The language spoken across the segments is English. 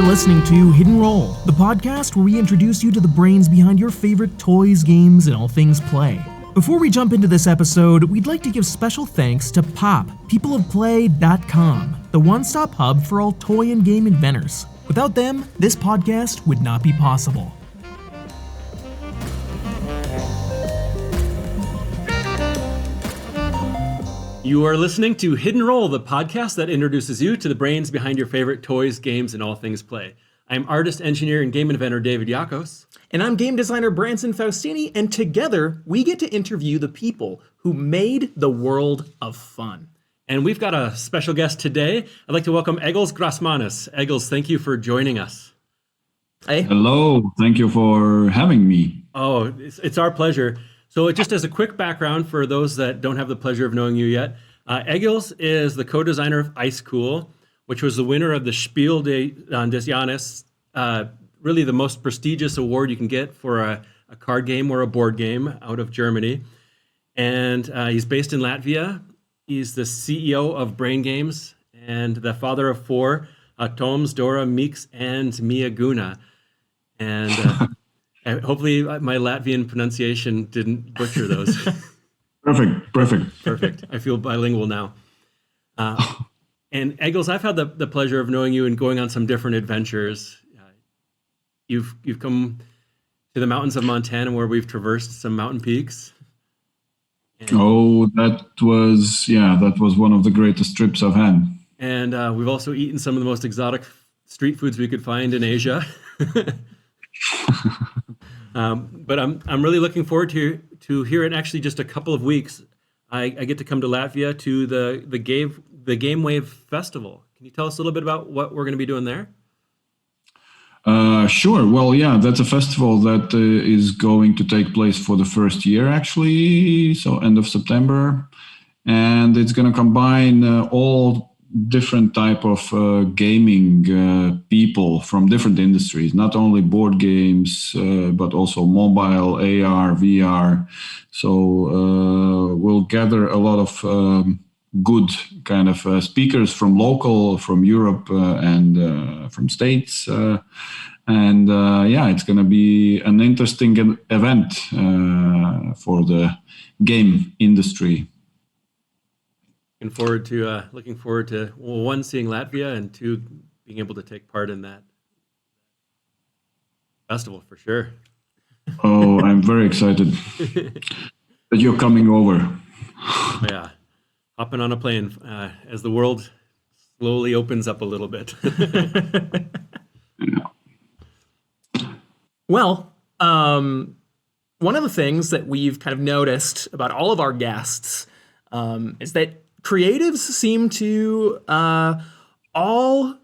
You're listening to Hidden Roll, the podcast where we introduce you to the brains behind your favorite toys, games, and all things play. Before we jump into this episode, we'd like to give special thanks to POP, peopleofplay.com, the one-stop hub for all toy and game inventors. Without them, this podcast would not be possible. You are listening to Hidden Roll, the podcast that introduces you to the brains behind your favorite toys, games, and all things play. I'm artist, engineer, and game inventor David Yakos. And I'm game designer Branson Faustini, and together we get to interview the people who made the world of fun. And we've got a special guest today. I'd like to welcome Egils Grasmanis. Egils, thank you for joining us. Hey. Hello, thank you for having me. Oh, it's our pleasure. So just as a quick background for those that don't have the pleasure of knowing you yet, Egils is the co-designer of ICECOOL, which was the winner of the Spiel des Jahres, really the most prestigious award you can get for a card game or a board game out of Germany. And he's based in Latvia. He's the CEO of Brain Games and the father of four, Toms, Dora, Meeks, and Mia Guna. And hopefully my Latvian pronunciation didn't butcher those. Perfect. I feel bilingual now. And Egils, I've had the pleasure of knowing you and going on some different adventures. You've come to the mountains of Montana where we've traversed some mountain peaks. That was one of the greatest trips I've had. And we've also eaten some of the most exotic street foods we could find in Asia. But I'm really looking forward to here in actually just a couple of weeks. I get to come to Latvia to the Game Wave Festival. Can you tell us a little bit about what we're going to be doing there? Sure. Well, yeah, that's a festival that is going to take place for the first year, actually, so end of September. And it's going to combine all different type of gaming people from different industries, not only board games, but also mobile, AR, VR. So we'll gather a lot of good kind of speakers from local, from Europe, and from States. It's going to be an interesting event for the game industry. Looking forward to one, seeing Latvia, and two, being able to take part in that festival for sure. Oh, I'm very excited that you're coming over. Yeah, hopping on a plane as the world slowly opens up a little bit. Well, one of the things that we've kind of noticed about all of our guests is that creatives seem to all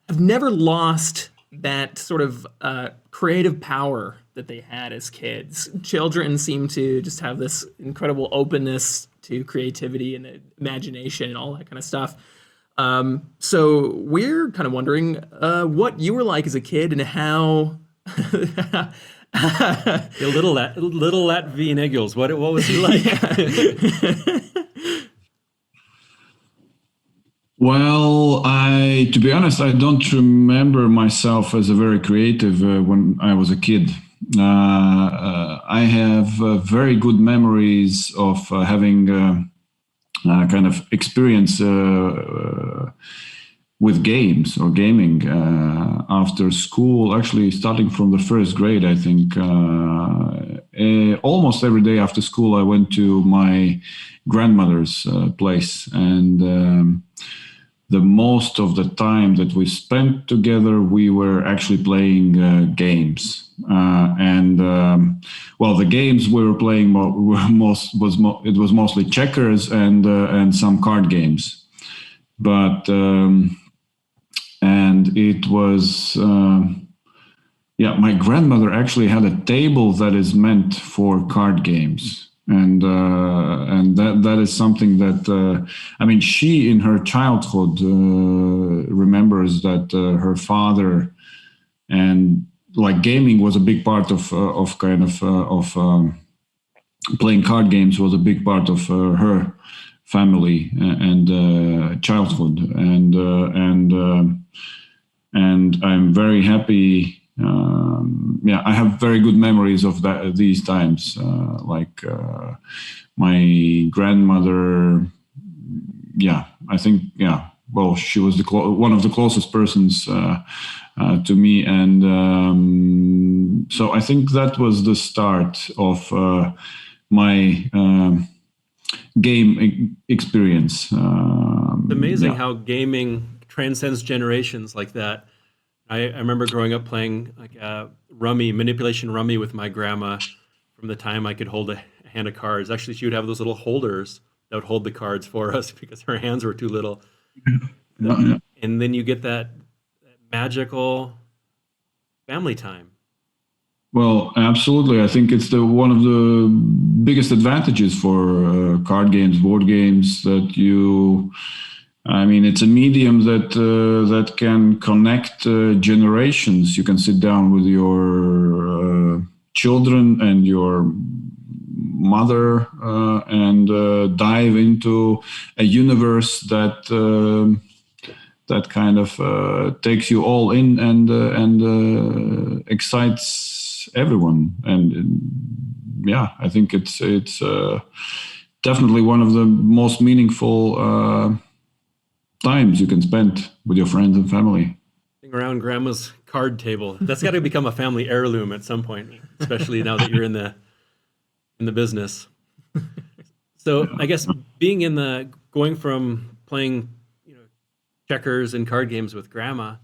have never lost that sort of creative power that they had as kids. Children seem to just have this incredible openness to creativity and imagination and all that kind of stuff. So we're kind of wondering what you were like as a kid and how... little Latvian Egils, what was he like? Well, to be honest, I don't remember myself as a very creative when I was a kid. I have very good memories of having kind of experience with games or gaming after school, actually starting from the first grade, I think. Almost every day after school, I went to my grandmother's place, and the most of the time that we spent together, we were actually playing games. The games we were playing it was mostly checkers and some card games. But and it was my grandmother actually had a table that is meant for card games. And that is something that she in her childhood remembers that her father and like gaming was a big part of playing card games was a big part of her family and childhood, and and I'm very happy. I have very good memories of these times. My grandmother, I think, well, she was one of the closest persons to me, and so I think that was the start of my game experience. It's amazing how gaming transcends generations like that. I remember growing up playing like rummy, manipulation rummy with my grandma from the time I could hold a hand of cards. Actually, she would have those little holders that would hold the cards for us because her hands were too little. And then you get that magical family time. Well, absolutely. I think it's one of the biggest advantages for card games, board games, that it's a medium that can connect generations. You can sit down with your children and your mother and dive into a universe that kind of takes you all in and excites everyone. And I think it's definitely one of the most meaningful times you can spend with your friends and family. Around grandma's card table. That's got to become a family heirloom at some point, especially now that you're in the business. So I guess going from playing, checkers and card games with grandma,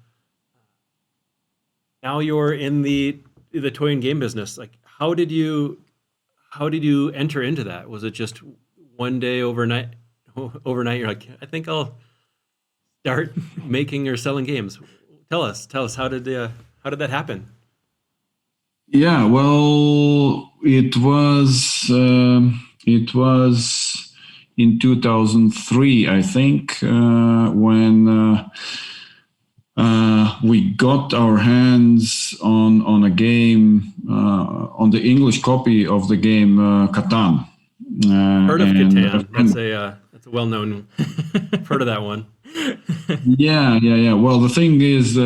now you're in the toy and game business. Like, how did you enter into that? Was it just one day overnight you're like, I think I'll start making or selling games? Tell us how did that happen? Yeah, well, it was in 2003, I think, when we got our hands on a game, on the English copy of the game Catan. Heard of Catan? That's a well-known. I've heard of that one. Yeah. Well, the thing is,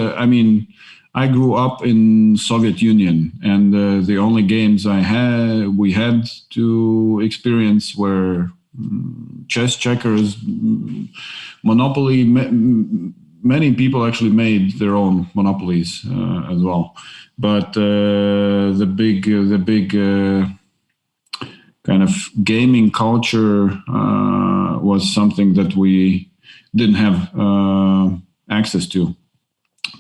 I grew up in Soviet Union, and the only games we had to experience were chess, checkers, Monopoly. Many people actually made their own monopolies as well, but the big kind of gaming culture was something that we didn't have access to.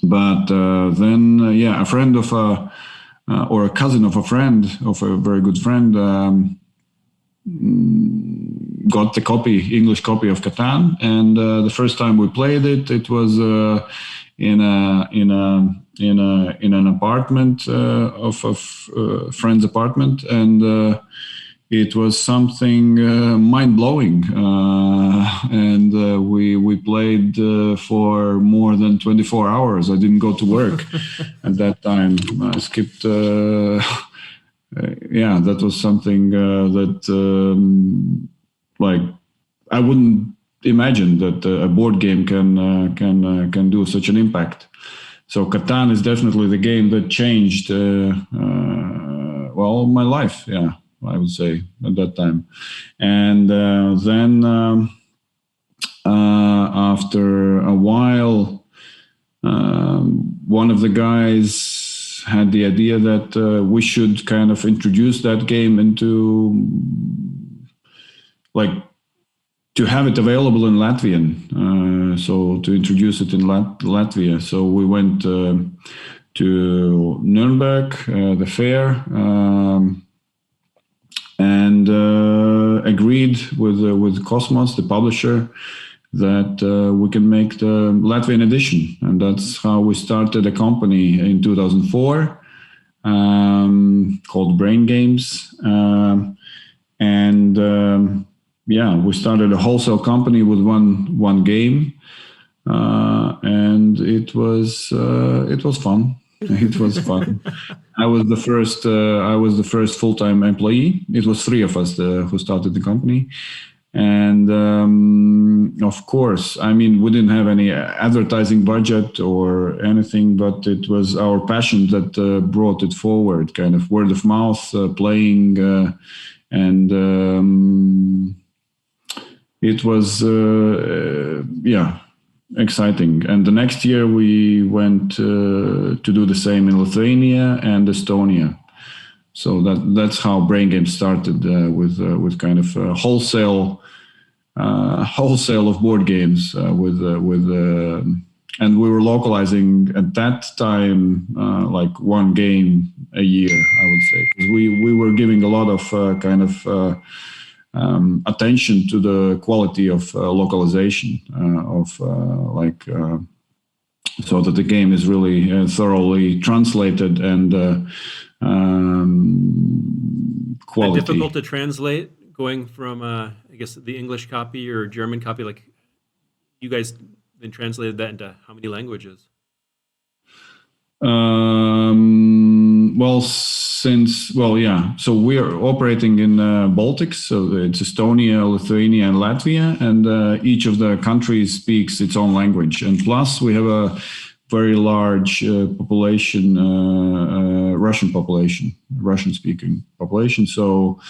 But then, a friend of or a cousin of a friend, of a very good friend, got the English copy of Catan, and the first time we played it, it was in an apartment of a friend's apartment, and it was something mind-blowing, and we played for more than 24 hours. I didn't go to work at that time. I skipped. That was something that I wouldn't imagine that a board game can do such an impact. So Catan is definitely the game that changed my life. Yeah, I would say at that time. And then after a while, one of the guys had the idea that we should kind of introduce that game into, to have it available in Latvian. So to introduce it in Latvia. So we went to Nuremberg, the fair, and agreed with Cosmos, the publisher, that we can make the Latvian edition. And that's how we started a company in 2004 called Brain Games. We started a wholesale company with one game, and it was fun. It was fun. I was the first full-time employee. It was three of us who started the company, And of course, I mean, we didn't have any advertising budget or anything, but it was our passion that brought it forward, kind of word of mouth, playing, and it was, exciting. And the next year we went to do the same in Lithuania and Estonia. So that's how Brain Games started, with kind of wholesale of board games, and we were localizing at that time like one game a year, I would say, because we were giving a lot of attention to the quality of localization so that the game is really thoroughly translated and quality. Is that difficult to translate, going from I guess the English copy or German copy? Like, you guys then translated that into how many languages? So we are operating in Baltics, so it's Estonia, Lithuania, and Latvia, and each of the countries speaks its own language. And plus, we have a very large Russian-speaking population. So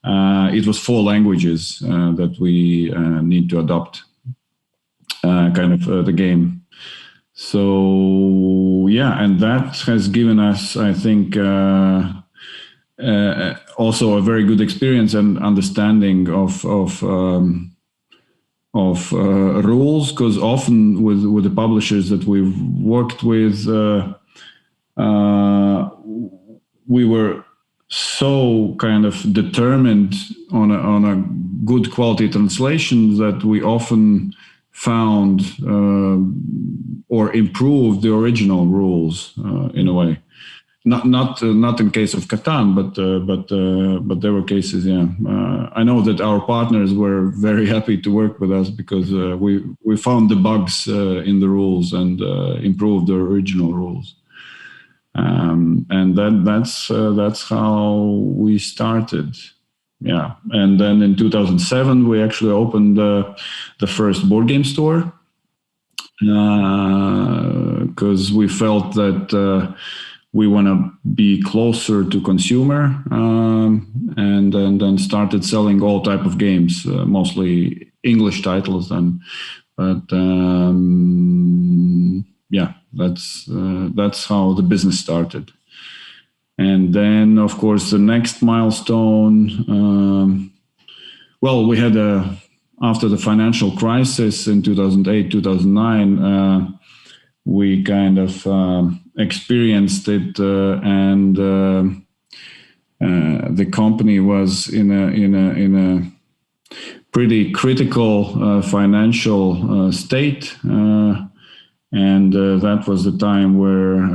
it was 4 languages that we need to adopt the game. So and that has given us, I think, also a very good experience and understanding of rules, because often with the publishers that we've worked with, we were so kind of determined on a good quality translation that we often found or improved the original rules in a way. Not in case of Catan, but there were cases. I know that our partners were very happy to work with us because we found the bugs in the rules and improved the original rules. And that's how we started. Yeah, and then in 2007 we actually opened the first board game store, because we felt that we want to be closer to consumer, and then started selling all type of games, mostly English titles then. But that's how the business started. And then, of course, the next milestone, we had after the financial crisis in 2008, 2009, we kind of experienced it, and the company was in a pretty critical financial state, and that was the time where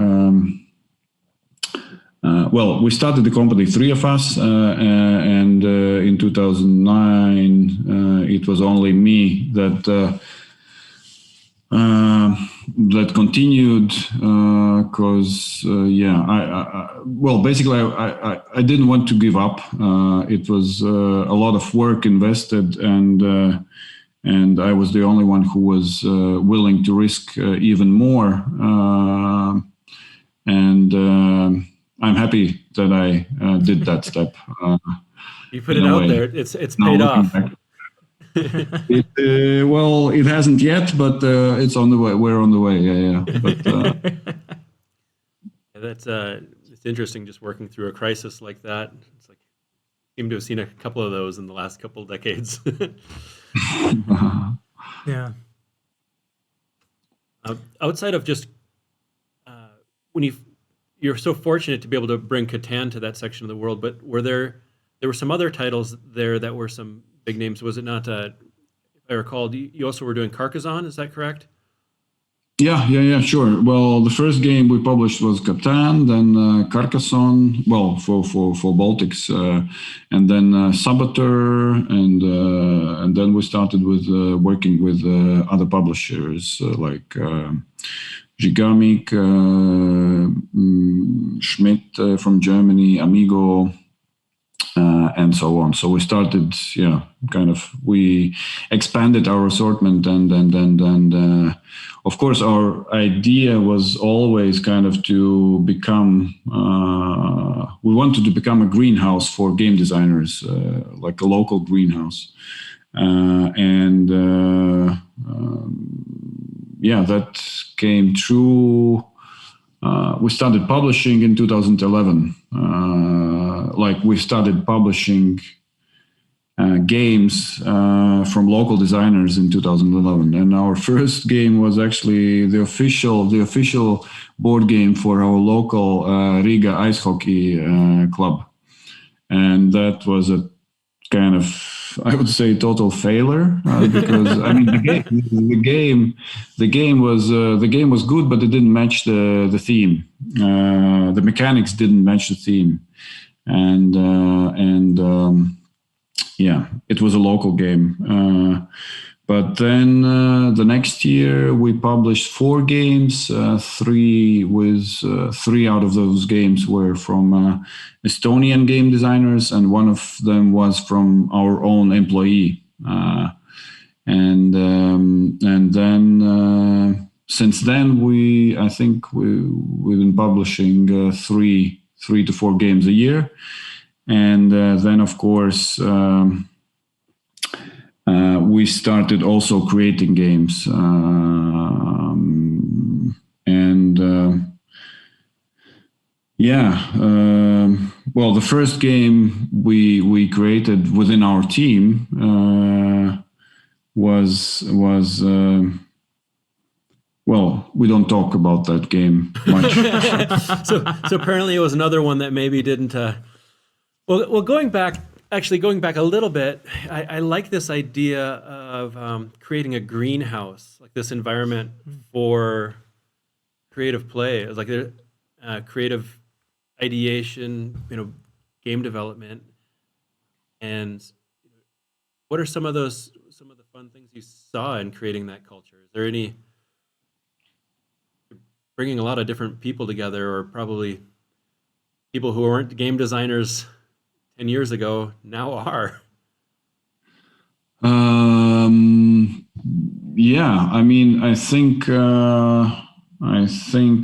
we started the company, 3 of us, and in 2009 it was only me that continued, because I didn't want to give up. It was a lot of work invested, and I was the only one who was willing to risk even more, and I'm happy that I did that step. You put it out there. It's paid off. It hasn't yet, but it's on the way. We're on the way. Yeah. But that's it's interesting, just working through a crisis like that. It's like, seem to have seen a couple of those in the last couple of decades. Yeah. Outside of just when you're so fortunate to be able to bring Catan to that section of the world, but there were some other titles there that were some big names. Was it not? If I recall, you also were doing Carcassonne. Is that correct? Yeah, sure. Well, the first game we published was Catan, then Carcassonne, for Baltics, and then Saboteur, and then we started with working with other publishers like Gigamik, Schmidt from Germany, Amigo, and so on. So we started, we expanded our assortment, and of course our idea was always kind of to become. We wanted to become a greenhouse for game designers, like a local greenhouse, that came true. We started publishing in 2011. We started publishing games from local designers in 2011, and our first game was actually the official board game for our local Riga ice hockey club, and that was a kind of, I would say, total failure because I mean the game was good, but it didn't match the theme. The mechanics didn't match the theme, and it was a local game. But then the next year we published 4 games. Three out of those games were from Estonian game designers, and one of them was from our own employee. And then since then I think we've been publishing 3 to 4 games a year, and then of course. We started also creating games, the first game we created within our team was we don't talk about that game much. So apparently it was another one that maybe didn't. Going back a little bit, I like this idea of creating a greenhouse, like this environment for creative play. It's like creative ideation, game development. And what are some of the fun things you saw in creating that culture? Is there any bringing a lot of different people together, or probably people who weren't game designers 10 years ago now are? I mean, I think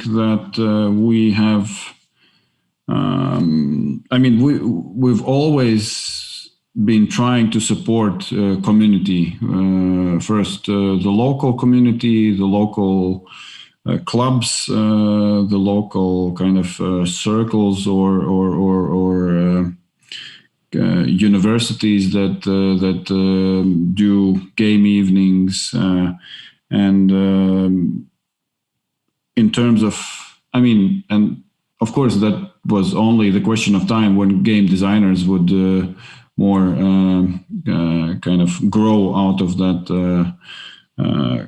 that we have. We've always been trying to support community. First, the local community, the local clubs, the local kind of circles or universities that do game evenings, and in terms of, and of course that was only the question of time when game designers would more kind of grow out of that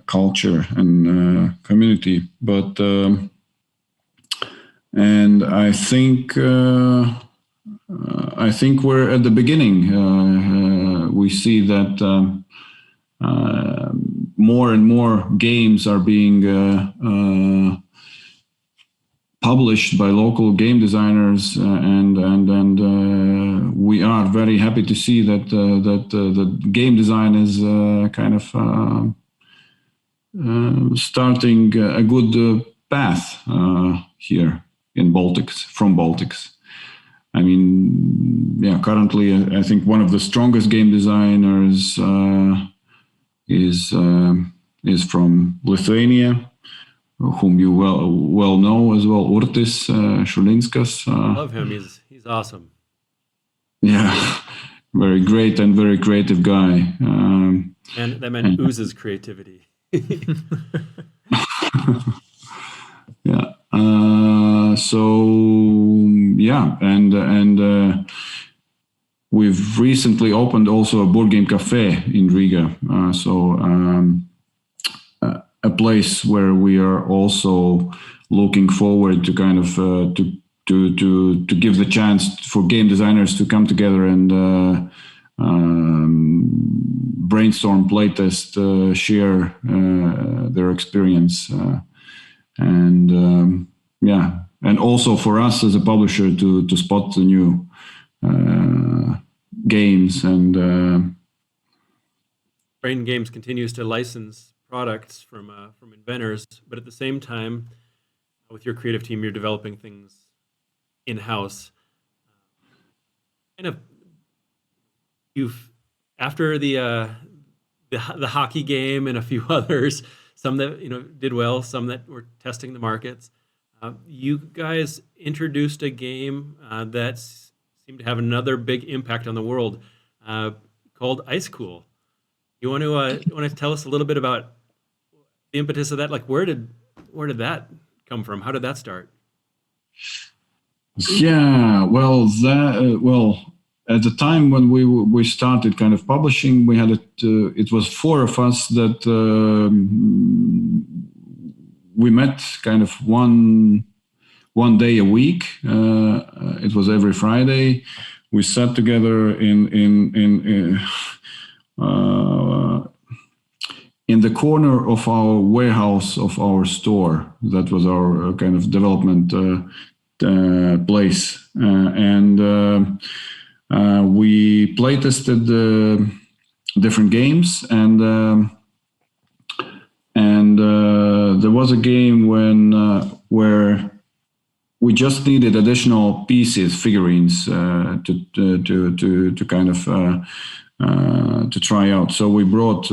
culture and community. But and I think we're at the beginning. We see that more and more games are being published by local game designers, and we are very happy to see that that game design is kind of starting a good path here in Baltics. I mean, currently I think one of the strongest game designers is from Lithuania, whom you well know as well, Urtis Šulinskas. Love him. He's awesome. Yeah, very great and very creative guy. And that man oozes creativity. Yeah. And we've recently opened also a board game cafe in Riga. A place where we are also looking forward to kind of to give the chance for game designers to come together and brainstorm, playtest, share their experience, and also for us as a publisher to spot the new games and. Brain Games continues to license products from inventors, but at the same time, with your creative team, you're developing things in-house. Kind of, you've after the hockey game and a few others, some that did well, some that were testing the markets. You guys introduced a game that seemed to have another big impact on the world, called ICECOOL. You want to tell us a little bit about the impetus of that? Like, where did that come from? How did that start? Yeah, well, at the time when we started kind of publishing, we had it was 4 of us that we met kind of one day a week. It was every Friday. We sat together in the corner of our warehouse of our store. That was our kind of development place, and we play tested different games, and there was a game where we just needed additional pieces, figurines, to kind of to try out. So we brought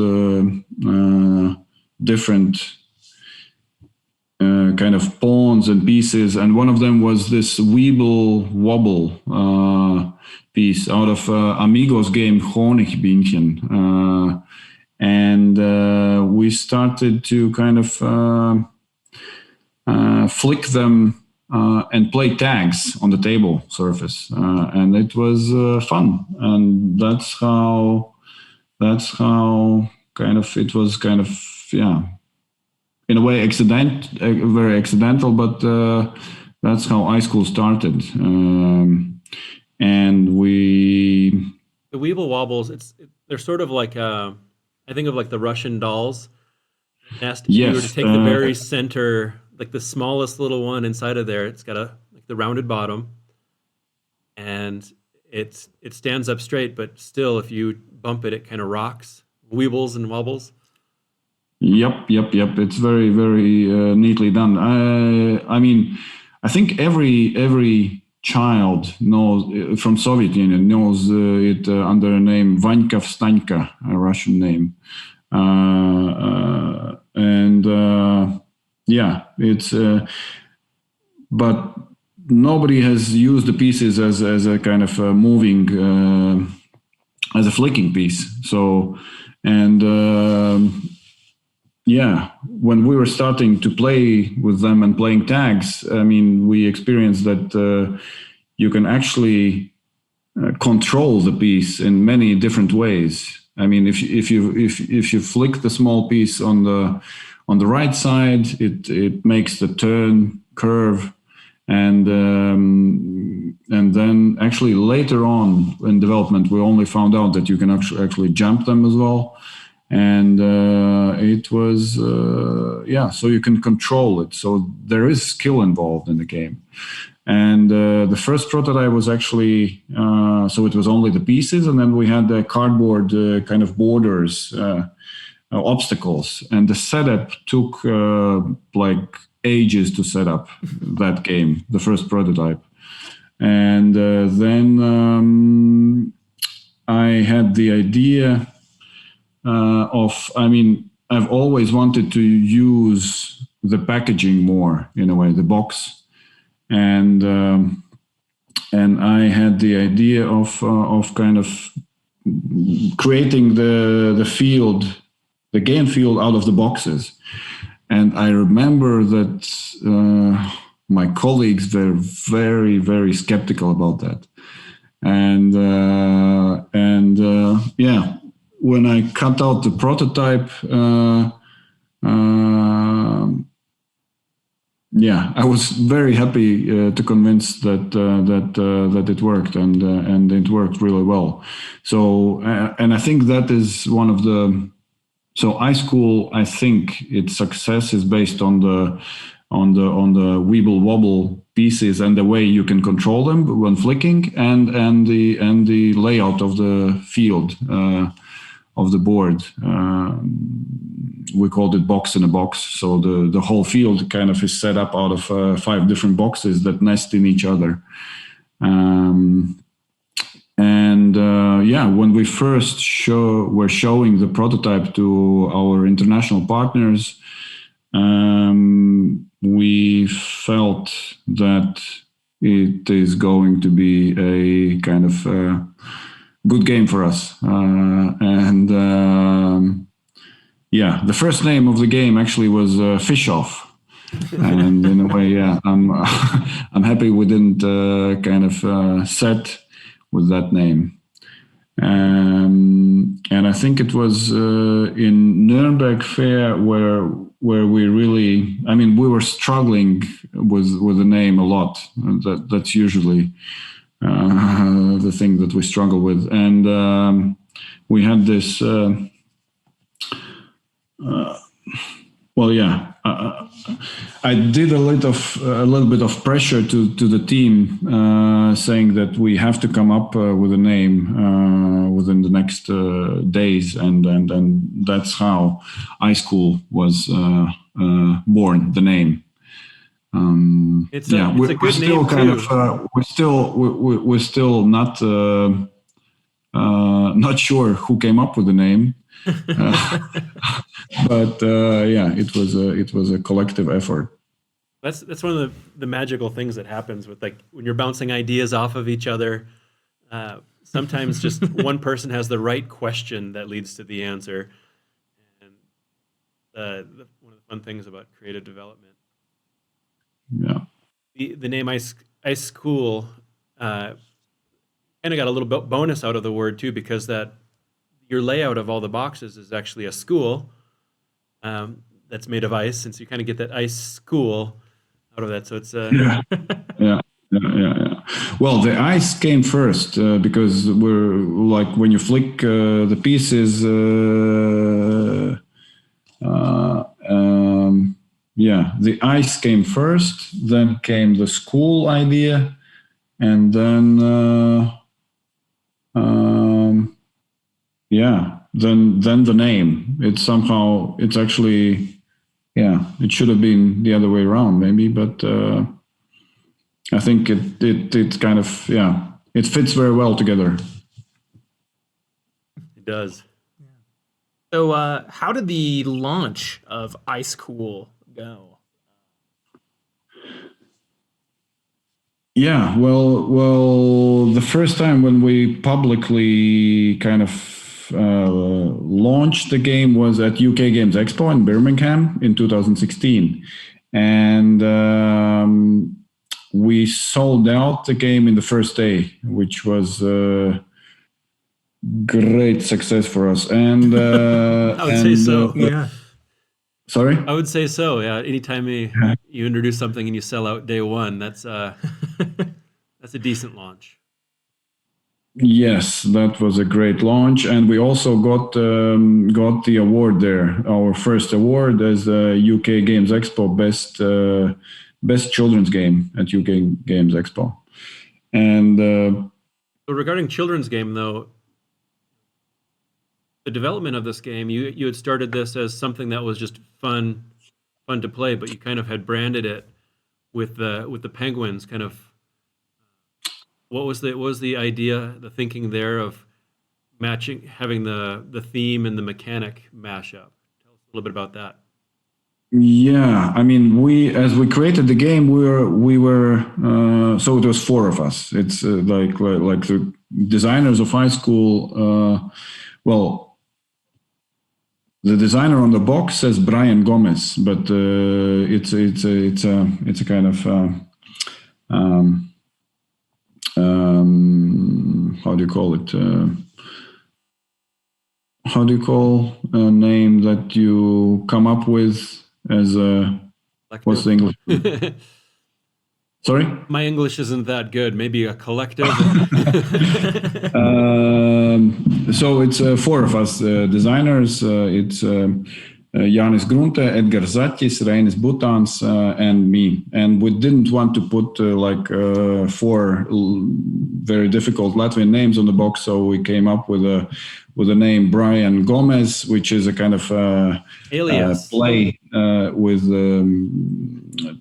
different kind of pawns and pieces, and one of them was this Weeble Wobble piece out of Amigos game Honigbienchen, and we started to kind of flick them and play tags on the table surface, and it was fun, and that's how kind of it was kind of, yeah, in a way very accidental, but that's how ICECOOL started. And the Weeble Wobbles, they're sort of like I think of like the Russian dolls nest. If you were to take the very center, like the smallest little one inside of there, it's got like the rounded bottom, and it stands up straight, but still, if you bump it, it kind of rocks, weebles and wobbles. Yep. It's very, very neatly done. I mean, I think every child knows from Soviet Union knows it under a name Vanька Встанька, a Russian name, and yeah, it's but nobody has used the pieces as a kind of moving as a flicking piece. So, and yeah, when we were starting to play with them and playing tags, I mean, we experienced that you can actually control the piece in many different ways. I mean, if you flick the small piece on the right side, it makes the turn curve, and then actually later on in development, we only found out that you can actually jump them as well. And it was, yeah, so you can control it. So there is skill involved in the game. And the first prototype was actually, so it was only the pieces, and then we had the cardboard kind of borders, obstacles. And the setup took like ages to set up that game, the first prototype. And then I had the idea I mean, I've always wanted to use the packaging more, in a way, the box, and I had the idea of kind of creating the field, the game field, out of the boxes. And I remember that my colleagues were very, very skeptical about that, and yeah. When I cut out the prototype, yeah, I was very happy to convince that it worked, and it worked really well. So, and I think that is one of the. So ICECOOL, I think its success is based on the Weeble Wobble pieces and the way you can control them when flicking, and the layout of the field of the board. We called it box in a box. So the whole field kind of is set up out of 5 different boxes that nest in each other. When we first were showing the prototype to our international partners, we felt that it is going to be a kind of good game for us. The first name of the game actually was Fish Off. And in a way, I'm happy we didn't kind of set with that name. And I think it was in Nuremberg Fair where we really, we were struggling with the name a lot. That's usually the thing that we struggle with. And we had this, I did a little bit of pressure to the team, saying that we have to come up with a name within the next days, and that's how ICECOOL was born. The name. It's a good name too. We're still not sure who came up with the name. But it was a collective effort. That's one of the magical things that happens with, like, when you're bouncing ideas off of each other. Sometimes just one person has the right question that leads to the answer, and one of the fun things about creative development. Yeah. The name ICECOOL kind of got a little bit bonus out of the word too, because that your layout of all the boxes is actually a school that's made of ice, and so you kind of get that ICECOOL out of that. So it's yeah. Well, the ice came first because we're like, when you flick the pieces, the ice came first, then came the school idea, and then then the name. It's actually, it should have been the other way around maybe, but I think it kind of, it fits very well together. It does. So how did the launch of ICECOOL go? Yeah, well, the first time when we publicly kind of launched the game was at UK Games Expo in Birmingham in 2016. And we sold out the game in the first day, which was great success for us. And I would say so. Yeah. Sorry? I would say so. Yeah. Anytime you introduce something and you sell out day one, that's a decent launch. Yes, that was a great launch, and we also got the award there, our first award as the UK Games Expo best children's game at UK Games Expo. And so regarding children's game, though, the development of this game, you had started this as something that was just fun to play, but you kind of had branded it with the penguins. Kind of, what was the idea, the thinking there of having the theme and the mechanic mash up? Tell us a little bit about that. Yeah, I mean, as we created the game, we were so it was 4 of us. It's like the designers of ICECOOL. Well, the designer on the box says Brian Gomez, but it's a kind of how do you call it? How do you call a name that you come up with as a collective? What's the English? Sorry? My English isn't that good. Maybe a collective. So it's 4 of us designers. It's Jānis Grunte, Egils Grasmanis, Reinis Butāns, and me. And we didn't want to put four very difficult Latvian names on the box, so we came up with a name Brian Gomez, which is a kind of alias play with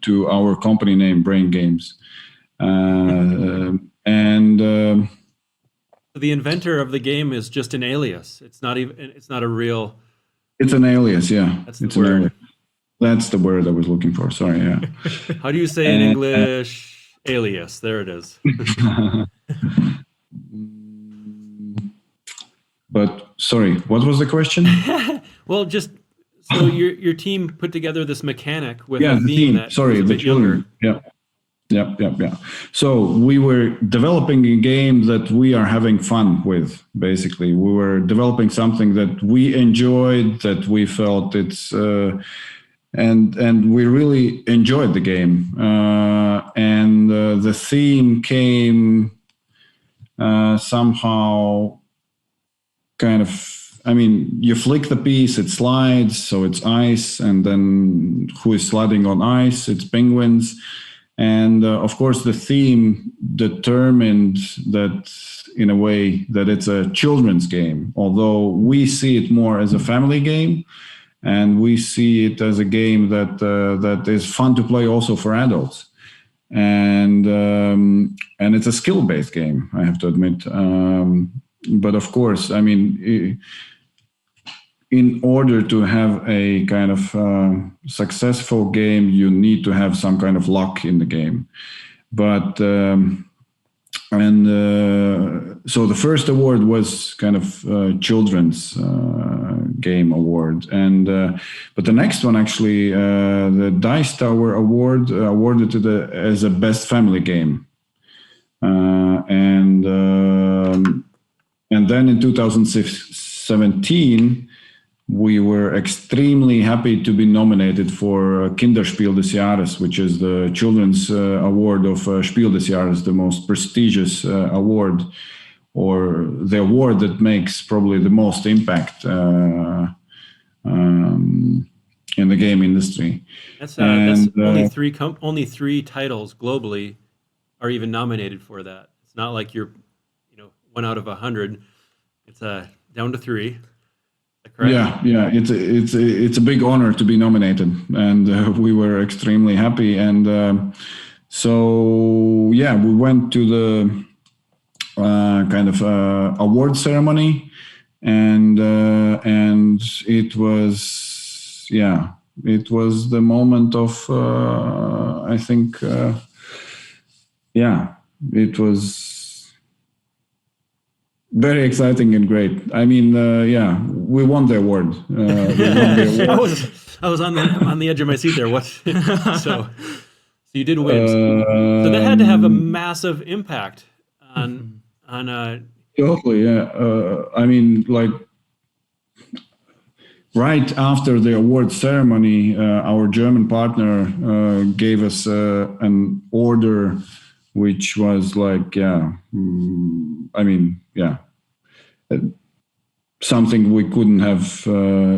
to our company name Brain Games. The inventor of the game is just an alias. It's not a real. It's an alias, yeah. That's the word. Alias. That's the word I was looking for. Sorry, yeah. How do you say in English? Alias. There it is. But sorry, what was the question? Well, just so your team put together this mechanic with a theme that sorry, was a the bit children. younger. Yeah. So we were developing a game that we are having fun with. Basically, we were developing something that we enjoyed, that we felt it's, and we really enjoyed the game. And the theme came somehow kind of. I mean, you flick the piece, it slides, so it's ice, and then who is sliding on ice? It's penguins. And of course, the theme determined that, in a way, that it's a children's game, although we see it more as a family game, and we see it as a game that is fun to play also for adults. And it's a skill-based game, I have to admit. But of course, I mean, in order to have a kind of successful game, you need to have some kind of luck in the game. But so the first award was kind of children's game award, and but the next one actually, the Dice Tower Award awarded to as a best family game, and then in 2017. We were extremely happy to be nominated for Kinderspiel des Jahres, which is the children's award of Spiel des Jahres, the most prestigious award, or the award that makes probably the most impact in the game industry. That's only three titles globally are even nominated for that. It's not like you're, 1 out of 100. It's down to 3. Correct? Yeah, it's a big honor to be nominated, and we were extremely happy. And we went to the kind of award ceremony, and it was the moment of I think it was very exciting and great. I mean, we won the award. I was on the edge of my seat there. What? So you did win. So that had to have a massive impact on. Totally, yeah. I mean, like right after the award ceremony, our German partner gave us an order, which was like, something we couldn't have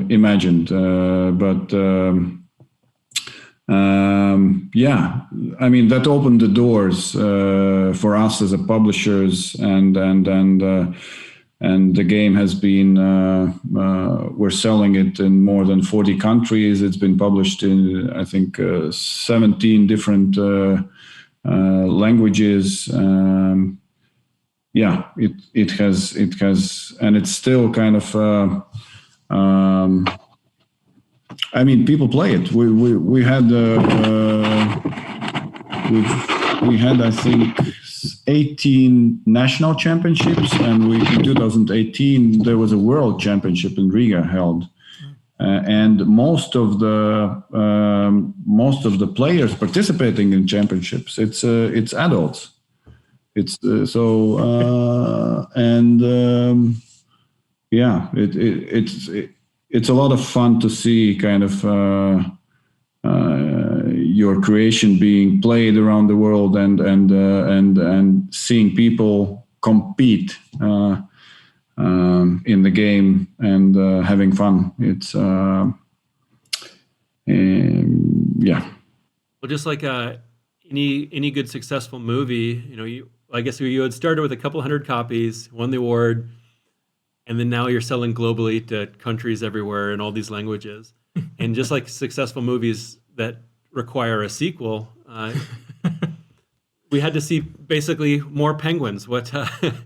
imagined. I mean, that opened the doors for us as a publishers, and the game has been, we're selling it in more than 40 countries. It's been published in, I think, 17 different languages. It has, and it's still kind of. I mean, people play it. We had I think 18 national championships, and in 2018 there was a world championship in Riga held. And most of the players participating in championships, it's adults. It's it's a lot of fun to see kind of your creation being played around the world, and seeing people compete in the game and having fun. It's Yeah. Well, just like any good successful movie, I guess you had started with a couple hundred copies, won the award, and then now you're selling globally to countries everywhere in all these languages. And just like successful movies that require a sequel, we had to see basically more penguins. What happened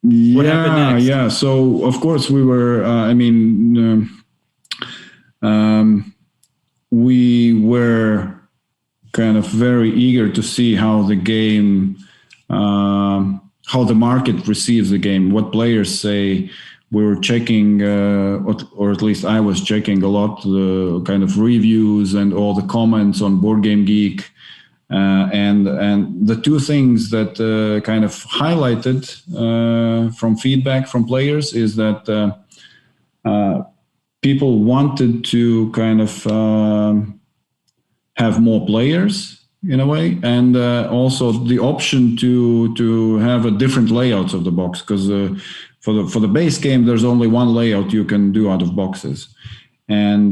next? Yeah. So of course we were. We were kind of very eager to see how the game, how the market receives the game, what players say. We were checking, or at least I was checking a lot, the kind of reviews and all the comments on Board Game Geek. And the two things that kind of highlighted from feedback from players is that people wanted to kind of have more players in a way, and also the option to have a different layouts of the box, because for the base game there's only one layout you can do out of boxes, and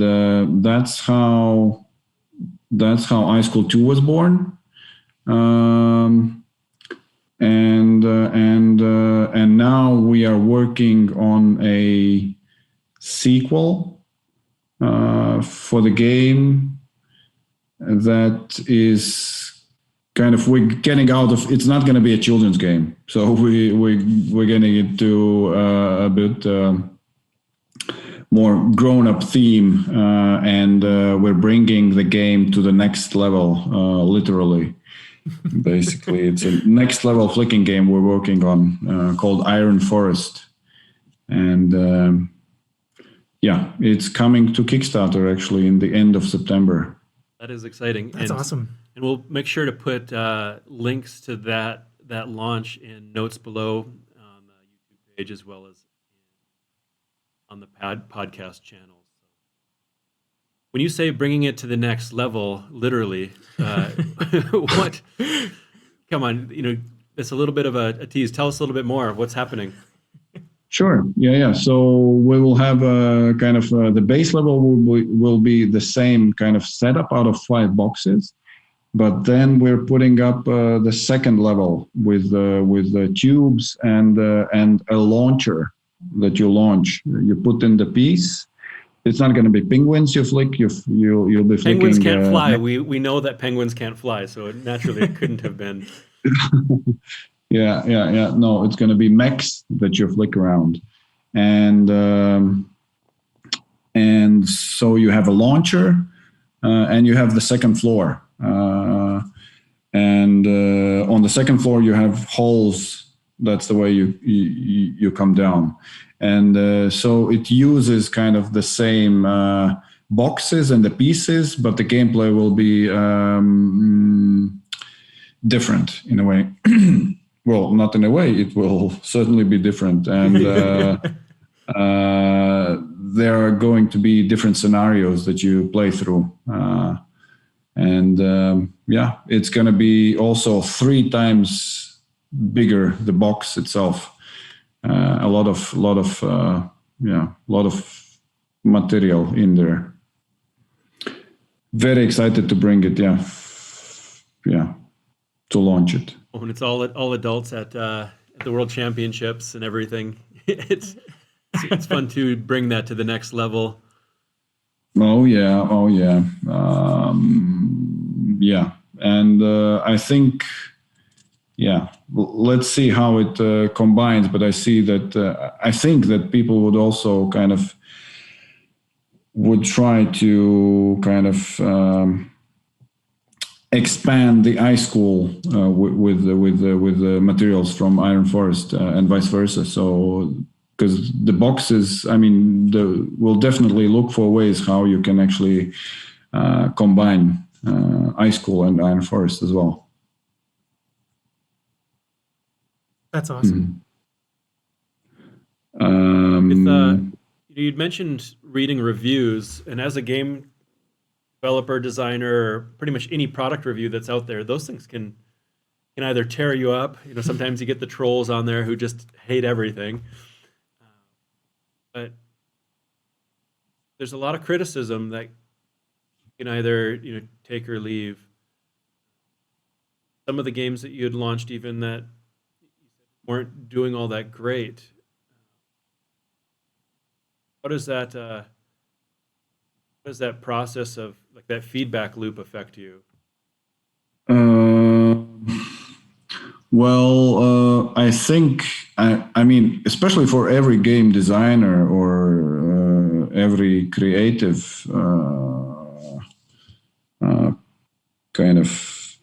that's how ICECOOL 2 was born. And now we are working on a sequel for the game that is kind of, we're getting out of, it's not going to be a children's game, so we're getting into a bit more grown-up theme, and we're bringing the game to the next level, literally. Basically, it's a next level flicking game we're working on, called Iron Forest, and yeah, it's coming to Kickstarter actually in the end of September. That is exciting. That's awesome. And we'll make sure to put links to that launch in notes below on the YouTube page, as well as on the podcast channel. When you say bringing it to the next level, literally, what? Come on, it's a little bit of a tease. Tell us a little bit more. What's happening? Sure. Yeah. So we will have a kind of the base level will be the same kind of setup out of 5 boxes, but then we're putting up the second level with the tubes and a launcher that you launch. You put in the piece. It's not going to be penguins you flick. You'll be flicking. Penguins can't fly. We know that penguins can't fly, so naturally it couldn't have been. Yeah. No, it's going to be mechs that you flick around, and so you have a launcher, and you have the second floor, and on the second floor you have holes. That's the way you come down, and so it uses kind of the same boxes and the pieces, but the gameplay will be different in a way. Well, not in a way, it will certainly be different. And there are going to be different scenarios that you play through. Yeah, it's going to be also 3 times bigger, the box itself. A lot of material in there. Very excited to bring it. Yeah, to launch it. When it's all adults at the World Championships and everything, it's fun to bring that to the next level. Oh yeah. Yeah, and I think, yeah, let's see how it combines. But I see that I think that people would also kind of would try to kind of expand the ICECOOL with the materials from Iron Forest and vice versa. So, because the boxes, I mean, we'll definitely look for ways how you can actually combine ICECOOL and Iron Forest as well. That's awesome. You'd mentioned reading reviews, and as a game developer, designer, pretty much any product review that's out there, those things can either tear you up. Sometimes you get the trolls on there who just hate everything. But there's a lot of criticism that can either take or leave. Some of the games that you had launched, even that weren't doing all that great. How does that process of like that feedback loop affect you? Well, I think, I mean, especially for every game designer or every creative kind of,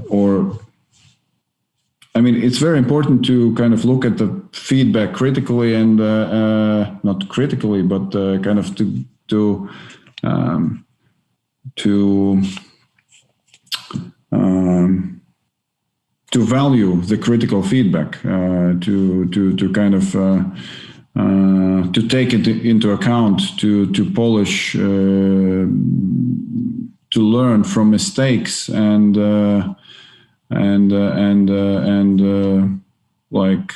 or, I mean, it's very important to kind of look at the feedback critically and not critically, but kind of to value the critical feedback, to kind of to take it into account, to polish, to learn from mistakes, and like,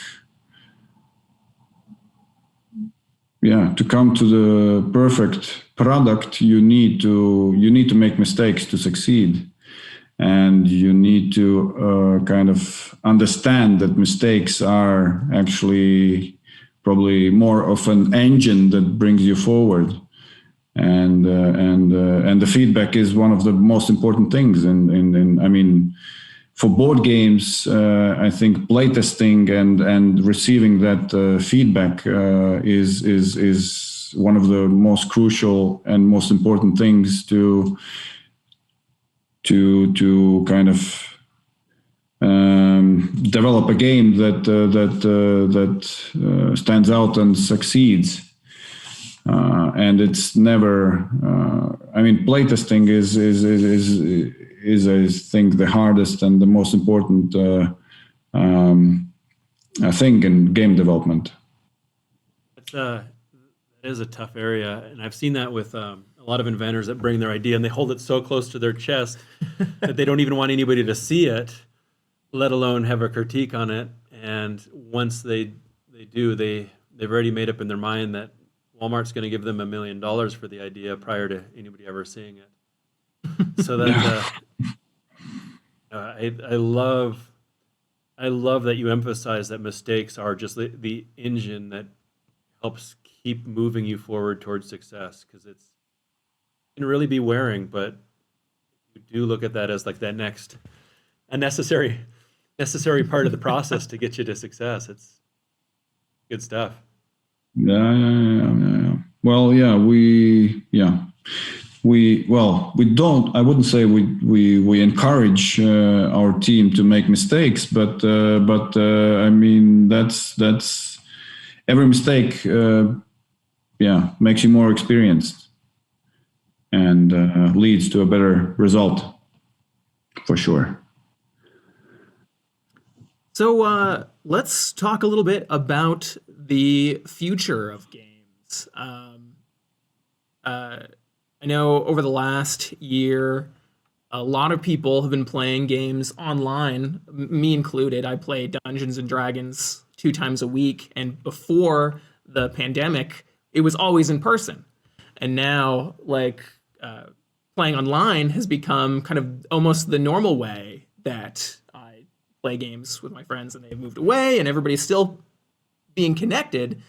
to come to the perfect product, you need to make mistakes to succeed. And you need to kind of understand that mistakes are actually probably more of an engine that brings you forward, and the feedback is one of the most important things. And I mean, for board games, I think playtesting and receiving that feedback is one of the most crucial and most important things to kind of develop a game that stands out and succeeds. And it's never. I mean, playtesting is I think the hardest and the most important thing in game development. That is a tough area, and I've seen that with a lot of inventors that bring their idea and they hold it so close to their chest that they don't even want anybody to see it, let alone have a critique on it. And once they do, they've already made up in their mind that Walmart's going to give them $1 million for the idea prior to anybody ever seeing it. So that I love that you emphasize that mistakes are just the engine that helps keep moving you forward towards success, because it can really be wearing, but you do look at that as like that next a necessary part of the process to get you to success. It's good stuff. Yeah. Well, we don't. I wouldn't say we encourage our team to make mistakes, but I mean, that's every mistake. Makes you more experienced and leads to a better result, for sure. So let's talk a little bit about the future of games. I know over the last year, a lot of people have been playing games online, me included. I play Dungeons and Dragons 2 times a week, and before the pandemic, it was always in person. And now, like, playing online has become kind of almost the normal way that I play games with my friends, and they've moved away, and everybody's still being connected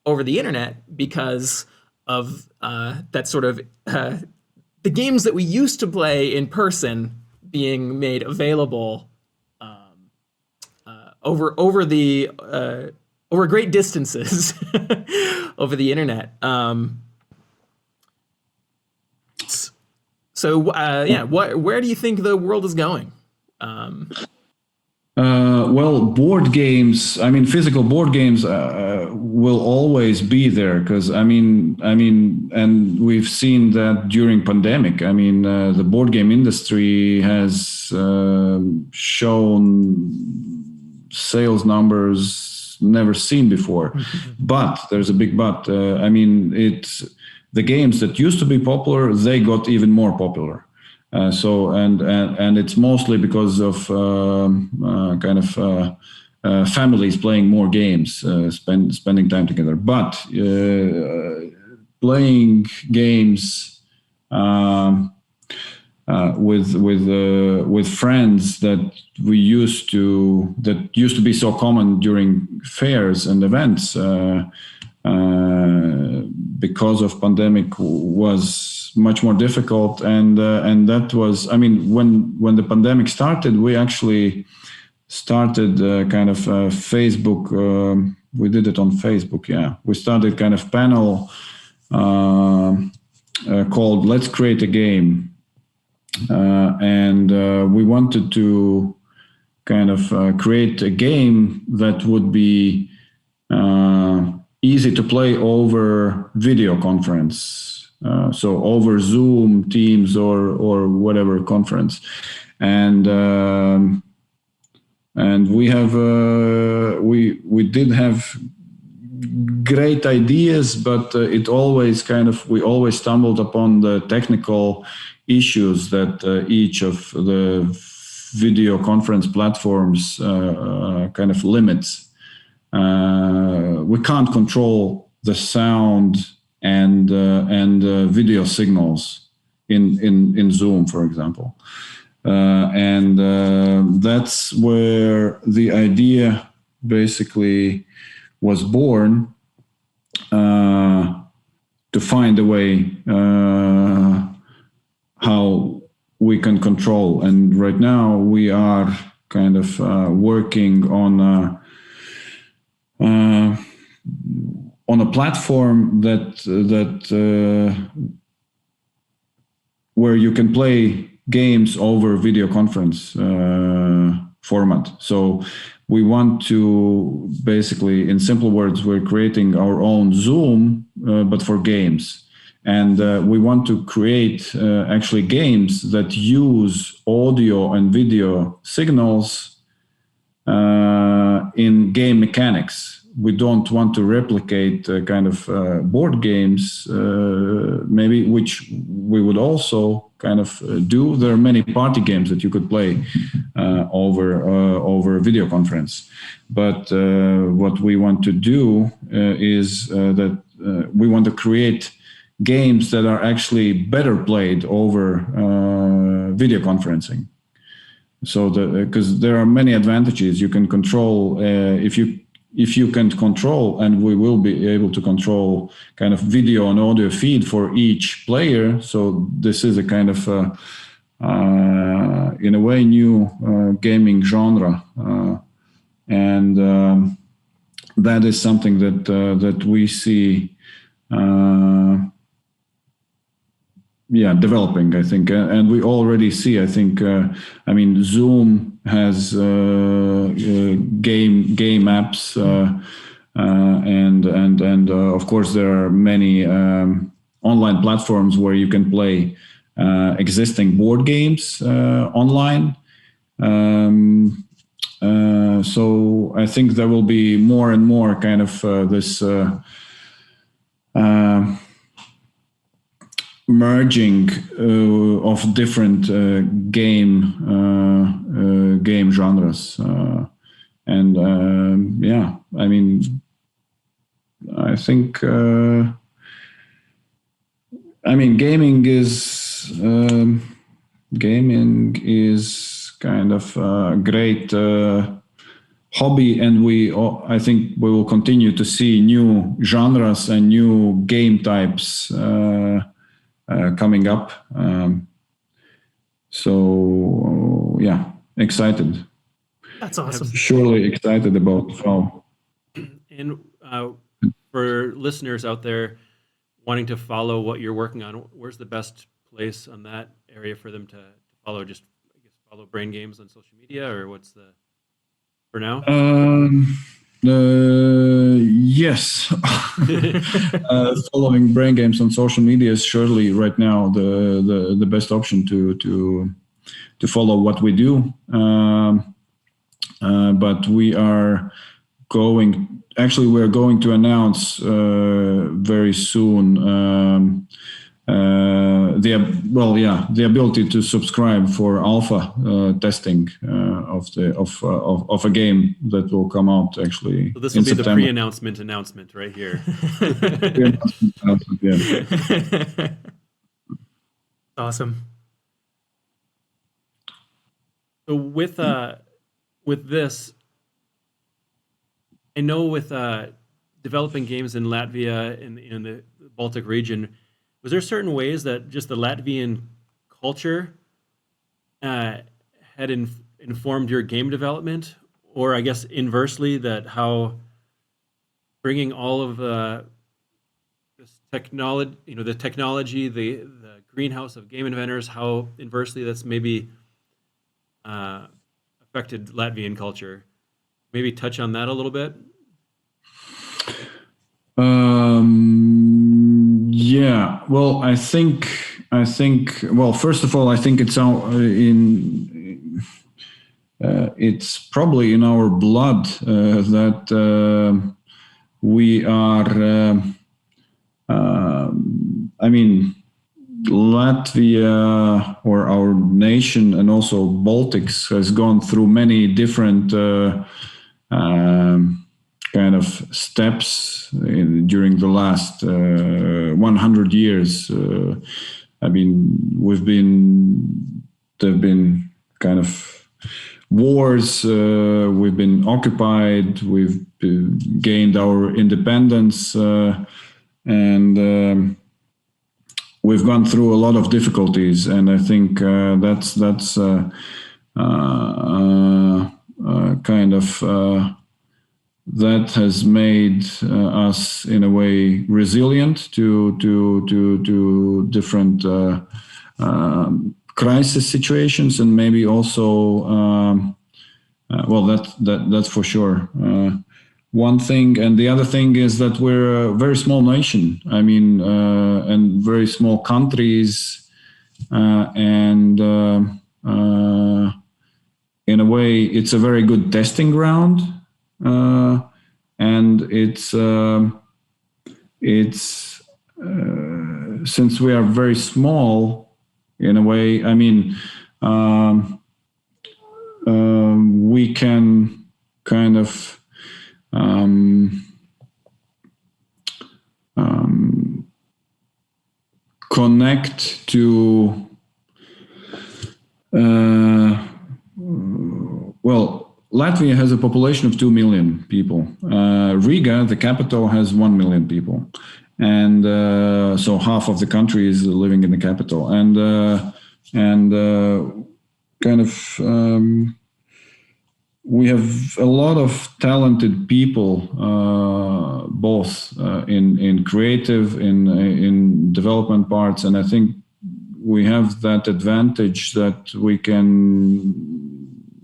over the internet because of that sort of the games that we used to play in person being made available over great distances over the internet. Where do you think the world is going? Well, board games, I mean, physical board games will always be there, because I mean, and we've seen that during pandemic. I mean, the board game industry has shown sales numbers never seen before. But there's a big but. I mean, it's the games that used to be popular, they got even more popular. And it's mostly because of families playing more games, spending time together. But playing games with friends that used to be so common during fairs and events, because of pandemic was much more difficult, and that was, I mean, when the pandemic started, we actually started kind of Facebook. We did it on Facebook. Yeah, we started kind of panel called "Let's Create a Game." And we wanted to kind of create a game that would be easy to play over video conference, so over Zoom, Teams, or whatever conference, and we have we did have great ideas, but it always we always stumbled upon the technical issues that each of the video conference platforms kind of limits. We can't control the sound and video signals in Zoom, for example, and that's where the idea basically was born, to find a way how we can control. And right now we are kind of working on a platform that where you can play games over video conference format. So we want to basically, in simple words, we're creating our own Zoom, but for games. And we want to create actually games that use audio and video signals in game mechanics. We don't want to replicate kind of board games, maybe, which we would also kind of do. There are many party games that you could play over video conference. But what we want to do is that we want to create games that are actually better played over video conferencing. So because there are many advantages. You can control, if you can control, and we will be able to control kind of video and audio feed for each player. So this is a kind of in a way new gaming genre, and that is something that we see developing, I think, and we already see. I think, I mean, Zoom has game apps, and of course there are many online platforms where you can play existing board games online. So I think there will be more and more kind of this. Merging of different game genres, and I mean, I think gaming is kind of a great hobby, and I think we will continue to see new genres and new game types coming up. So excited. That's awesome. Surely excited about how. And for listeners out there wanting to follow what you're working on, where's the best place on that area for them to follow? Just, I guess, follow Brain Games on social media, or what's the for now? Yes. Following Brain Games on social media is surely right now the best option to follow what we do. But we are going to announce very soon the ability to subscribe for alpha testing of a game that will come out actually. So this will be September. The pre-announcement right here. Yeah. Awesome. So with this, I know with developing games in Latvia in the Baltic region, was there certain ways that just the Latvian culture had informed your game development, or I guess inversely, that how bringing all of this technology, the technology, the greenhouse of game inventors, how inversely that's maybe affected Latvian culture? Maybe touch on that a little bit. Yeah. Well, I think. Well, first of all, I think it's it's probably in our blood that we are. I mean, Latvia, or our nation, and also Baltics, has gone through many different kind of steps during the last 100 years. I mean, there've been kind of wars, we've been occupied, we've gained our independence, and we've gone through a lot of difficulties, and I think that's kind of that has made us in a way resilient to different crisis situations, and maybe also well, that's for sure. One thing, and the other thing is that we're a very small nation. I mean, and very small countries, and in a way, it's a very good testing ground, and it's since we are very small, in a way. I mean, we can kind of connect to well, Latvia has a population of 2 million people. Riga, the capital, has 1 million people, and so half of the country is living in the capital, and kind of we have a lot of talented people, both in creative, in development parts, and I think we have that advantage that we can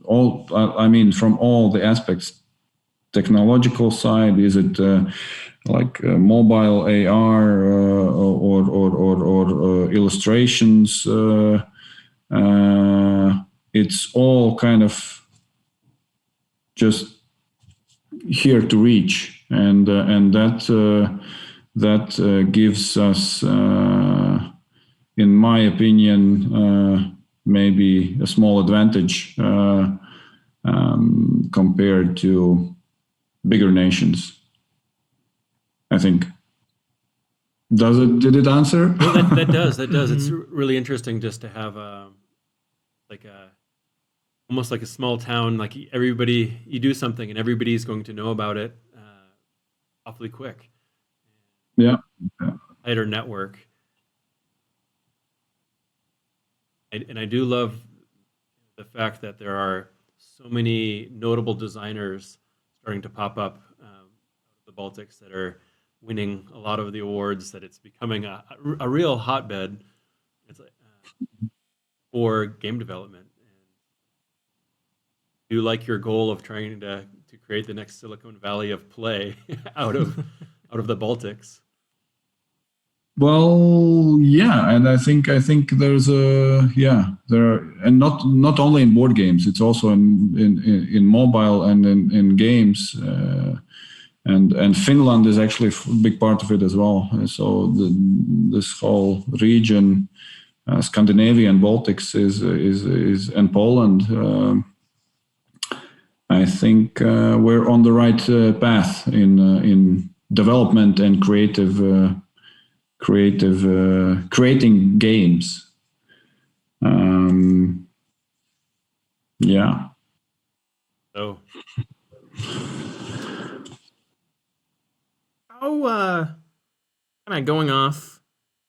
all. I mean, from all the aspects, technological side, is it like mobile AR or illustrations? It's all kind of just here to reach, and that gives us, in my opinion, maybe a small advantage compared to bigger nations, I think. Did it answer? Well, that does. It's really interesting just to have almost like a small town, like everybody, you do something and everybody's going to know about it awfully quick. Yeah. Tighter network. And I do love the fact that there are so many notable designers starting to pop up the Baltics that are winning a lot of the awards, that it's becoming a real hotbed. It's like, for game development. Do you like your goal of trying to create the next Silicon Valley of play out of the Baltics? Well, yeah, and I think there's there are, and not only in board games, it's also in mobile and in games, and Finland is actually a big part of it as well. So this whole region, Scandinavia and Baltics is and Poland. I think we're on the right path in development and creating games. Yeah. So How kind of going off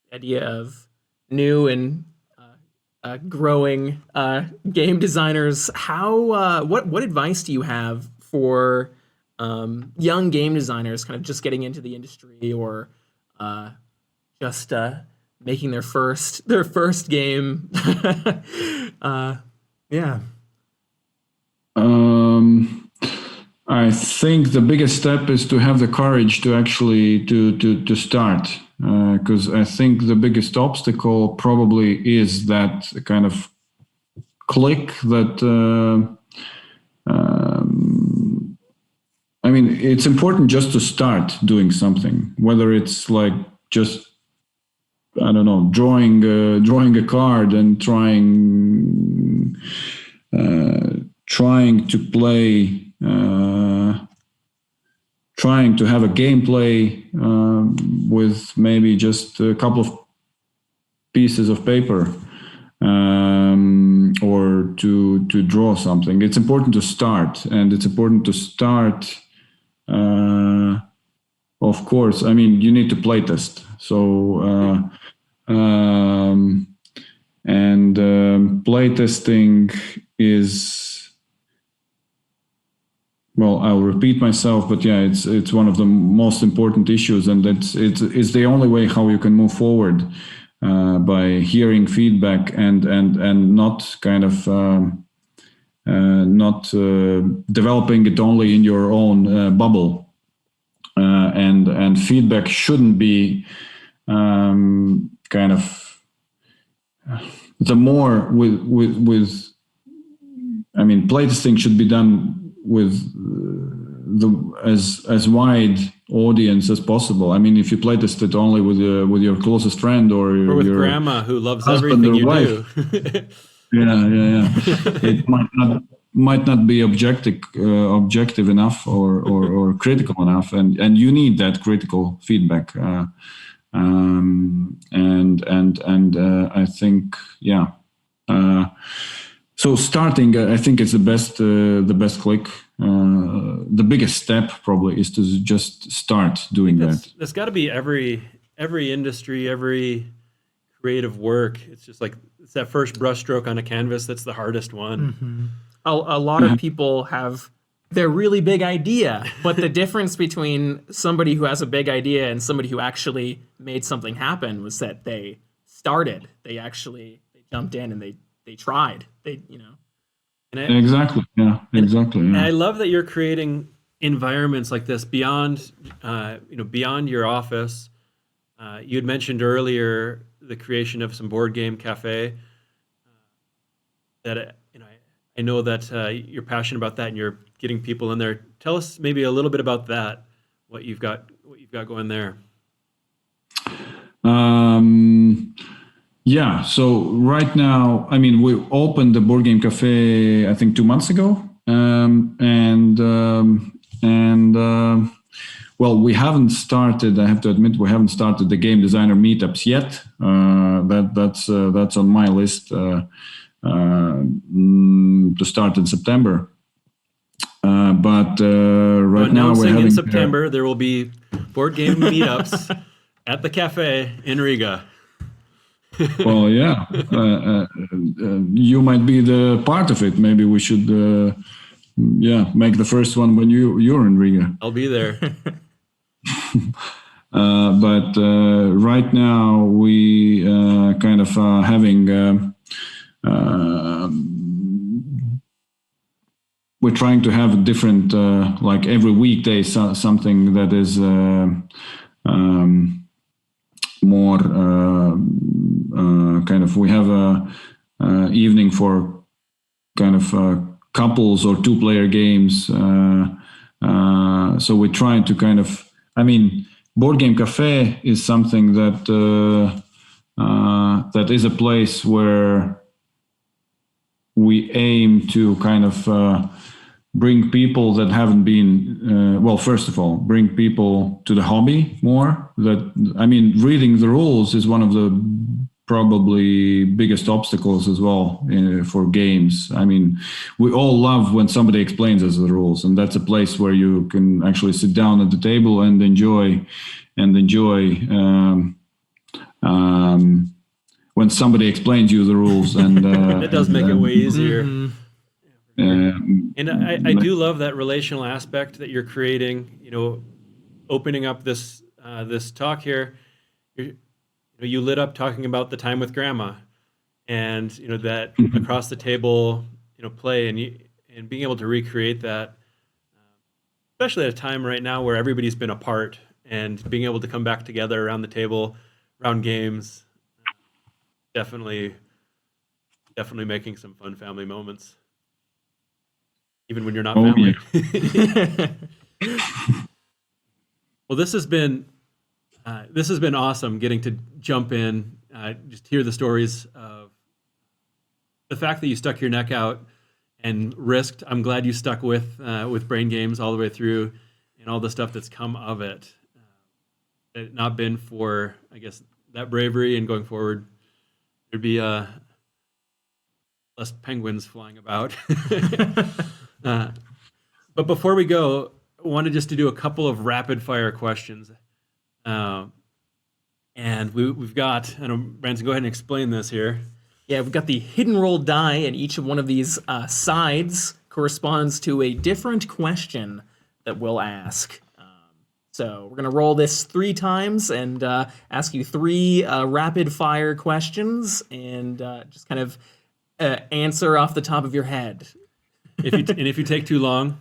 the idea of new and growing game designers, how what advice do you have for young game designers kind of just getting into the industry, or just making their first game? Yeah. I think the biggest step is to have the courage to actually to start, because I think the biggest obstacle probably is that kind of click that. I mean, it's important just to start doing something, whether it's like just, I don't know, drawing a card and trying to play, trying to have a gameplay with maybe just a couple of pieces of paper, or to draw something. It's important to start, and it's important to start. Of course, I mean, you need to play test. So, play testing is, well, I'll repeat myself, but yeah, it's one of the most important issues, and it's the only way how you can move forward, by hearing feedback and not kind of not developing it only in your own bubble. And feedback shouldn't be kind of the more with I mean, playtesting should be done with as wide audience as possible. I mean, if you playtest it only with your closest friend or with your grandma who loves husband everything or you wife, do. yeah. It might not be objective enough or critical enough, and you need that critical feedback. I think, yeah. So starting, I think it's the best click. The biggest step probably is to just start doing that. That's got to be every industry, every creative work. It's just like, it's that first brushstroke on a canvas that's the hardest one. Mm-hmm. A lot of people have their really big idea, but the difference between somebody who has a big idea and somebody who actually made something happen was that they started. They jumped in and they tried. Exactly. Yeah. Exactly. And Yeah. I love that you're creating environments like this beyond, beyond your office. You had mentioned earlier the creation of some board game cafe. I know that you're passionate about that, and you're getting people in there. Tell us maybe a little bit about that. What you've got going there. Yeah. So right now, I mean, we opened the board game cafe, I think 2 months ago, well, we haven't started. I have to admit, we haven't started the game designer meetups yet. That's on my list to start in September. But right now we're having in September there will be board game meetups at the cafe in Riga. Well, yeah, you might be the part of it. Maybe we should, make the first one when you're in Riga. I'll be there. But right now we kind of having. We're trying to have a different, like every weekday, something that is more kind of. We have a evening for kind of couples or 2-player games. So we're trying to kind of. I mean, Board Game Cafe is something that that is a place where we aim to kind of bring people that haven't been, well, first of all, bring people to the hobby more. That, I mean, reading the rules is one of the probably biggest obstacles as well for games. I mean, we all love when somebody explains us the rules, and that's a place where you can actually sit down at the table and enjoy when somebody explains you the rules. And It does make it way easier. Mm-hmm. And I do love that relational aspect that you're creating. You know, opening up this this talk here. You lit up talking about the time with grandma, and that across the table, play, and being able to recreate that, especially at a time right now where everybody's been apart, and being able to come back together around the table, around games, definitely making some fun family moments, even when you're not family. Well, this has been awesome getting to jump in, just hear the stories of the fact that you stuck your neck out and risked. I'm glad you stuck with Brain Games all the way through, and all the stuff that's come of it. Had it not been for, I guess, that bravery and going forward, there'd be less penguins flying about. But before we go, I wanted just to do a couple of rapid fire questions. And we've got, I know, Branson, go ahead and explain this here. Yeah, we've got the hidden roll die, and each of one of these sides corresponds to a different question that we'll ask. So we're going to roll this 3 times and ask you 3 rapid-fire questions, and just kind of answer off the top of your head. If you take too long,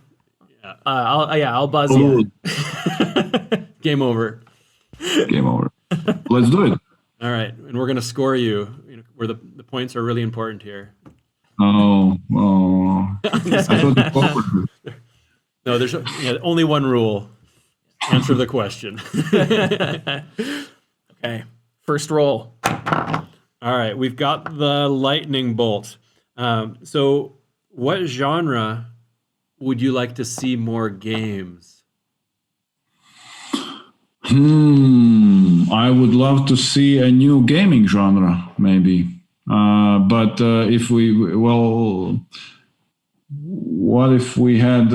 I'll buzz you. Game over. Game over. Let's do it. All right, and we're going to score you, where the points are really important here. Oh. I thought it was No, there's only one rule. Answer the question. Okay, first roll. All right, we've got the lightning bolt. So what genre would you like to see more games? I would love to see a new gaming genre, maybe. But if what if we had,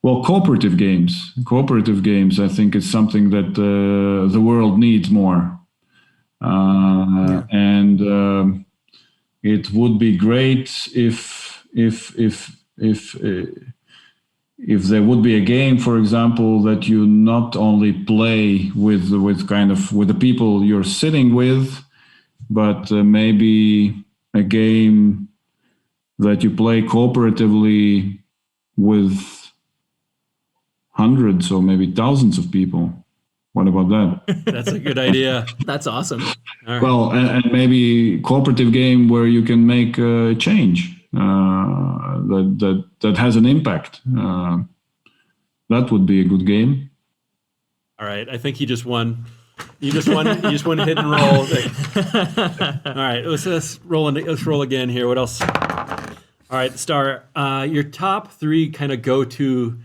cooperative games? Cooperative games, I think, is something that the world needs more. And it would be great if there would be a game, for example, that you not only play with the people you're sitting with, but maybe a game that you play cooperatively with hundreds or maybe thousands of people. What about that? That's a good idea. That's awesome. All right. Well, and maybe cooperative game where you can make a change that has an impact. That would be a good game. All right, I think you just won. You just won hit and roll. All right, let's roll. Let's roll again here. What else? All right, Star. Your top 3 kind of go-to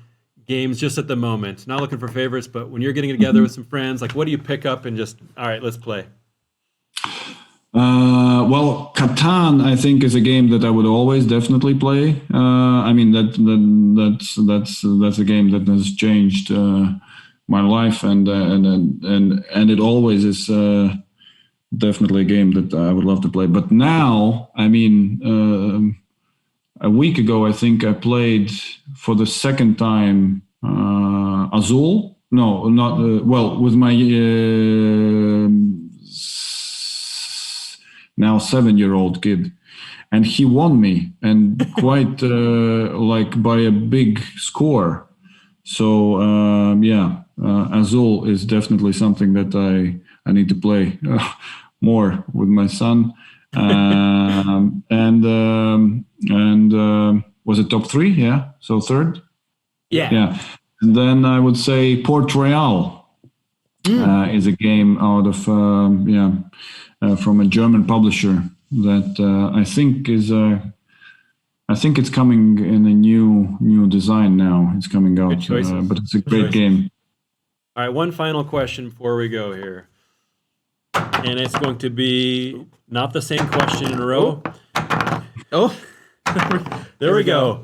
games just at the moment. Not looking for favorites, but when you're getting together with some friends, like what do you pick up and just, all right, let's play? Catan, I think, is a game that I would always definitely play. I mean, that's a game that has changed my life, and it always is definitely a game that I would love to play. But now, I mean, a week ago, I think I played for the second time Azul. No, not with my now 7-year-old kid, and he won me, and quite by a big score. So Azul is definitely something that I need to play more with my son. And was it top 3? Yeah. So third. Yeah. And then I would say Port Royal is a game out of from a German publisher that I think it's coming in a new design now. It's coming out, but it's a great game. All right, one final question before we go here. And it's going to be not the same question in a row. Oh, There we go.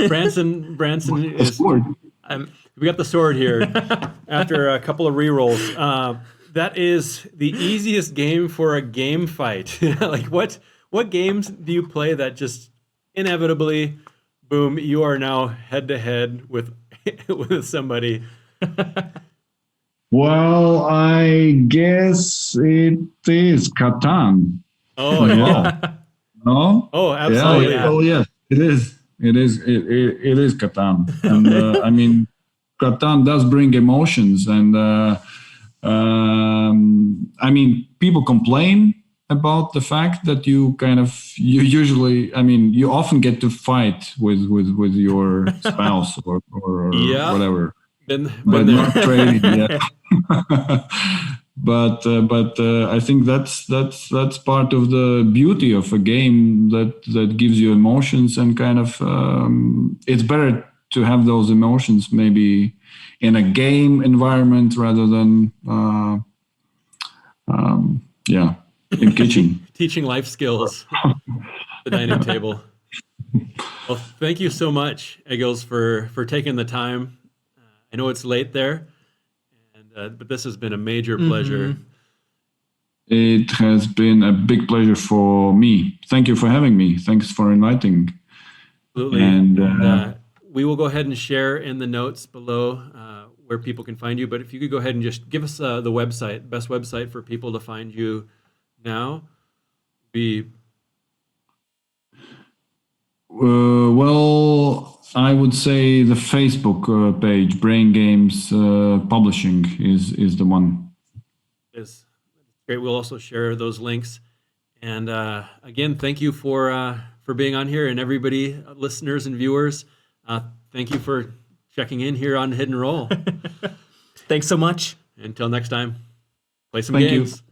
Branson is. Sword. We got the sword here after a couple of rerolls. That is the easiest game for a game fight. Like what games do you play that just inevitably, boom, you are now head to head with somebody? Well, I guess it is Catan. Oh yeah. No? Oh, absolutely. Yeah. Oh, yes. It is. It is Catan. And I mean, Catan does bring emotions. And I mean, people complain about the fact that you usually, I mean, you often get to fight with your spouse or Yeah. whatever. Been But there. not trading yet. but I think that's part of the beauty of a game that gives you emotions and kind of it's better to have those emotions maybe in a game environment rather than in kitchen. Teaching life skills at the dining table. Well, thank you so much, Egils, for taking the time. I know it's late there, but this has been a major pleasure. It has been a big pleasure for me. Thank you for having me. Thanks for inviting. Absolutely. And we will go ahead and share in the notes below where people can find you. But if you could go ahead and just give us the website, best website for people to find you now. Well, I would say the Facebook page, Brain Games Publishing, is the one. Is great. We'll also share those links. And again, thank you for being on here, and everybody, listeners and viewers. Thank you for checking in here on Hidden Roll. thanks so much. Until next time, play some Thank you. games.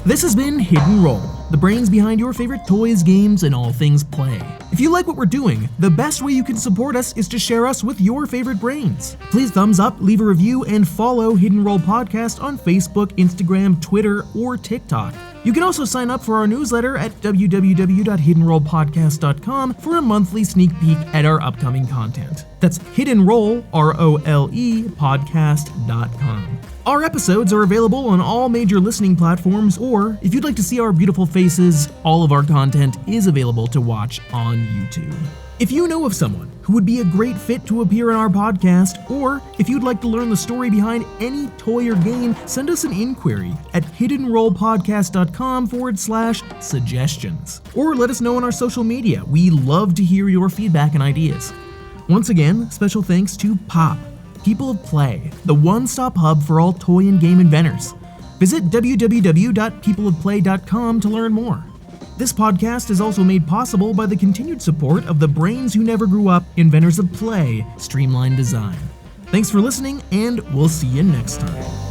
This has been Hidden Roll, the brains behind your favorite toys, games, and all things play. If you like what we're doing, the best way you can support us is to share us with your favorite brains. Please thumbs up, leave a review, and follow Hidden Roll Podcast on Facebook, Instagram, Twitter, or TikTok. You can also sign up for our newsletter at www.hiddenrollpodcast.com for a monthly sneak peek at our upcoming content. That's Hidden Roll, ROLE, podcast.com. Our episodes are available on all major listening platforms, or if you'd like to see our beautiful faces, all of our content is available to watch on YouTube. If you know of someone who would be a great fit to appear in our podcast, or if you'd like to learn the story behind any toy or game, send us an inquiry at hiddenrollpodcast.com/suggestions. Or let us know on our social media. We love to hear your feedback and ideas. Once again, special thanks to Pop, People of Play, the one-stop hub for all toy and game inventors. Visit www.peopleofplay.com to learn more. This podcast is also made possible by the continued support of the brains who never grew up, inventors of play, Streamline Design. Thanks for listening, and we'll see you next time.